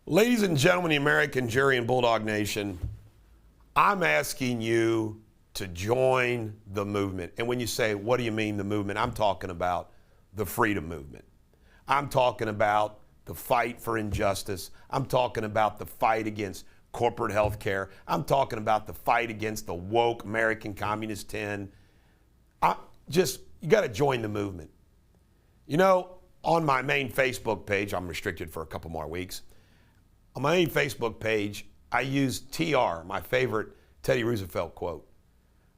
Ladies and gentlemen, the American jury and Bulldog Nation, I'm asking you to join the movement. And when you say, what do you mean the movement? I'm talking about the freedom movement. I'm talking about the fight for injustice. I'm talking about the fight against corporate health care. I'm talking about the fight against the woke American Communist 10. You got to join the movement. You know, on my main Facebook page, I'm restricted for a couple more weeks. On my main Facebook page, I used TR, my favorite Teddy Roosevelt quote,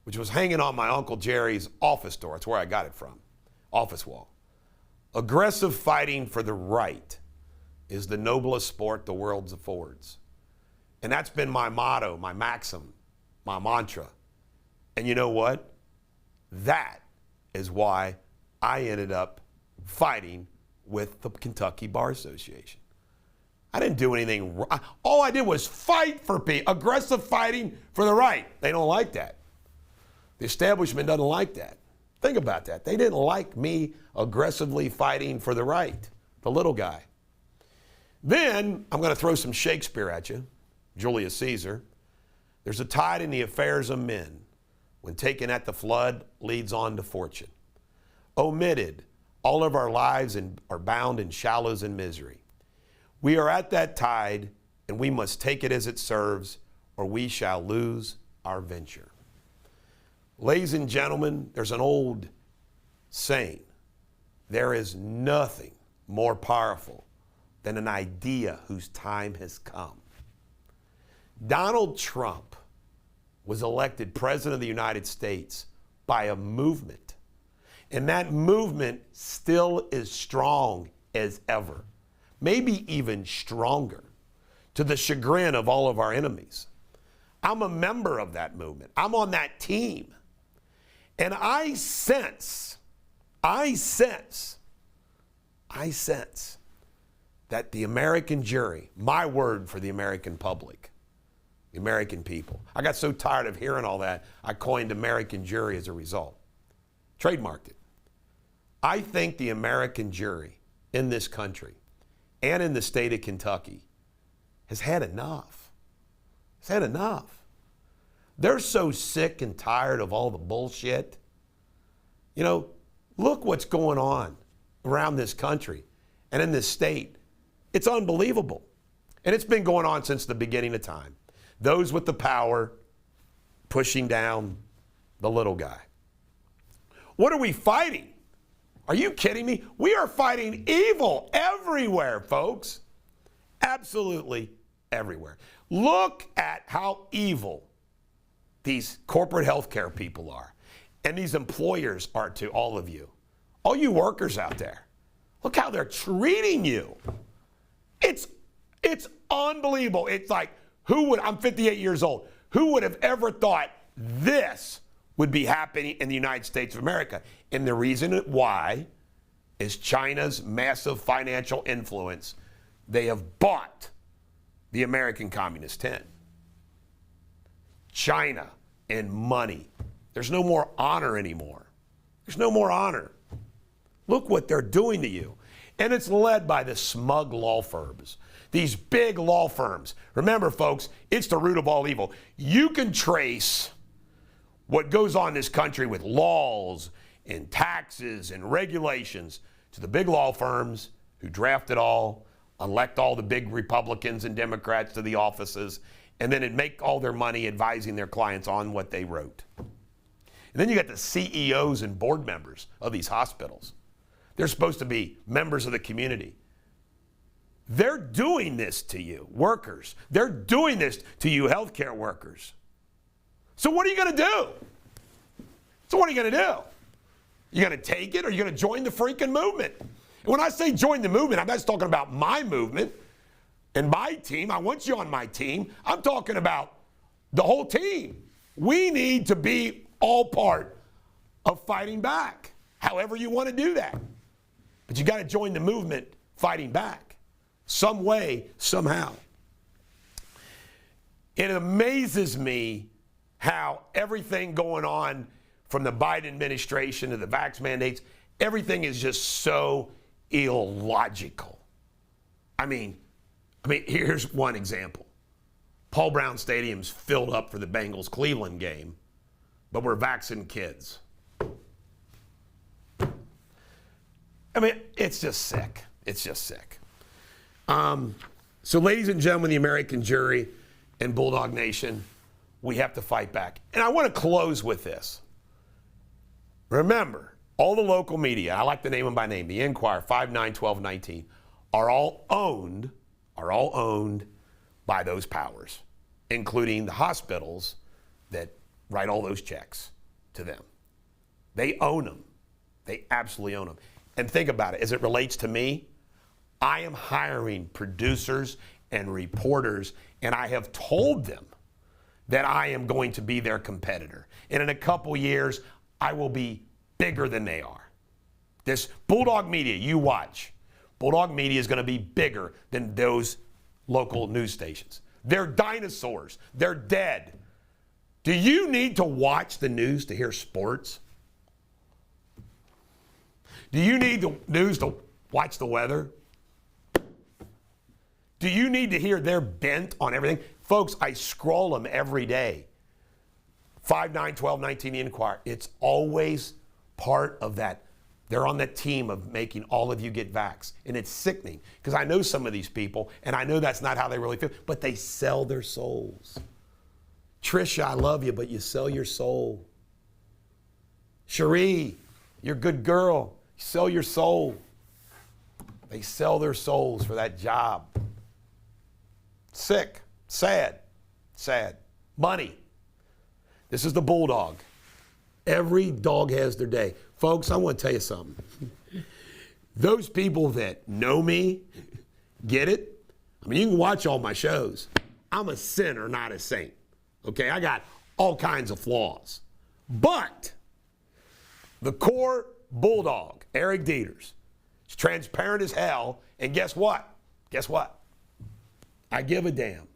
which was hanging on my Uncle Jerry's office door. That's where I got it from, office wall. Aggressive fighting for the right is the noblest sport the world affords. And that's been my motto, my maxim, my mantra. And you know what? That is why I ended up fighting with the Kentucky Bar Association. I didn't do anything wrong. All I did was fight for people, aggressive fighting for the right. They don't like that. The establishment doesn't like that. Think about that. They didn't like me aggressively fighting for the right, the little guy. Then I'm going to throw some Shakespeare at you, Julius Caesar. There's a tide in the affairs of men. When taken at the flood, leads on to fortune. Omitted, all of our lives are bound in shallows and misery. We are at that tide, and we must take it as it serves, or we shall lose our venture. Ladies and gentlemen, there's an old saying, there is nothing more powerful than an idea whose time has come. Donald Trump was elected President of the United States by a movement, and that movement still is strong as ever. Maybe even stronger, to the chagrin of all of our enemies. I'm a member of that movement. I'm on that team. And I sense that the American jury, my word for the American public, the American people, I got so tired of hearing all that, I coined American jury as a result. Trademarked it. I think the American jury in this country and in the state of Kentucky has had enough. It's had enough. They're so sick and tired of all the bullshit. You know, look what's going on around this country and in this state. It's unbelievable. And it's been going on since the beginning of time. Those with the power pushing down the little guy. What are we fighting? Are you kidding me? We are fighting evil everywhere, folks. Absolutely everywhere. Look at how evil these corporate healthcare people are, and these employers are to all of you. All you workers out there, look how they're treating you. It's unbelievable. It's like, I'm 58 years old. Who would have ever thought this would be happening in the United States of America? And the reason why is China's massive financial influence. They have bought the American Communist 10. China and money. There's no more honor anymore. There's no more honor. Look what they're doing to you. And it's led by the smug law firms. These big law firms. Remember, folks, it's the root of all evil. You can trace what goes on in this country with laws and taxes and regulations to the big law firms who draft it all, elect all the big Republicans and Democrats to the offices, and then make all their money advising their clients on what they wrote. And then you got the CEOs and board members of these hospitals. They're supposed to be members of the community. They're doing this to you, workers. They're doing this to you, healthcare workers. So what are you going to do? You going to take it, or are you going to join the freaking movement? And when I say join the movement, I'm not just talking about my movement and my team. I want you on my team. I'm talking about the whole team. We need to be all part of fighting back, however you want to do that. But you got to join the movement fighting back, some way, somehow. It amazes me how everything going on from the Biden administration to the vax mandates, everything is just so illogical. I mean, I mean, here's one example. Paul Brown Stadium's filled up for the Bengals-Cleveland game, but we're vaccinating kids. I mean, it's just sick. It's just sick. So, ladies and gentlemen, the American jury and Bulldog Nation, we have to fight back. And I want to close with this. Remember, all the local media, I like to name them by name, the Enquirer, 5, 9, 12, 19, are all owned by those powers, including the hospitals that write all those checks to them. They own them. They absolutely own them. And think about it, as it relates to me, I am hiring producers and reporters, and I have told them that I am going to be their competitor. And in a couple years, I will be bigger than they are. This Bulldog Media, you watch. Bulldog Media is going to be bigger than those local news stations. They're dinosaurs. They're dead. Do you need to watch the news to hear sports? Do you need the news to watch the weather? Do you need to hear their bent on everything? Folks, I scroll them every day. 5, 9, 12, 19, the Enquirer. It's always part of that. They're on that team of making all of you get vaxxed. And it's sickening because I know some of these people and I know that's not how they really feel, but they sell their souls. Trisha, I love you, but you sell your soul. Cherie, you're a good girl. You sell your soul. They sell their souls for that job. Sick, sad, sad. Money. This is the Bulldog. Every dog has their day. Folks, I want to tell you something. Those people that know me get it. I mean, you can watch all my shows. I'm a sinner, not a saint. Okay, I got all kinds of flaws. But the core Bulldog, Eric Deters, is transparent as hell. And guess what? Guess what? I give a damn.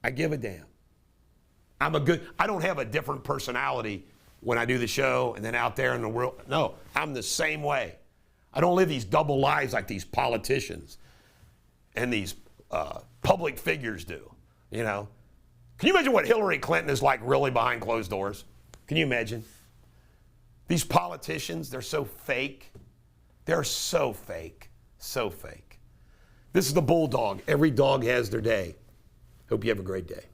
I give a damn. I don't have a different personality when I do the show and then out there in the world. No, I'm the same way. I don't live these double lives like these politicians and these public figures do, you know. Can you imagine what Hillary Clinton is like really behind closed doors? Can you imagine? These politicians, they're so fake. They're so fake, so fake. This is the Bulldog. Every dog has their day. Hope you have a great day.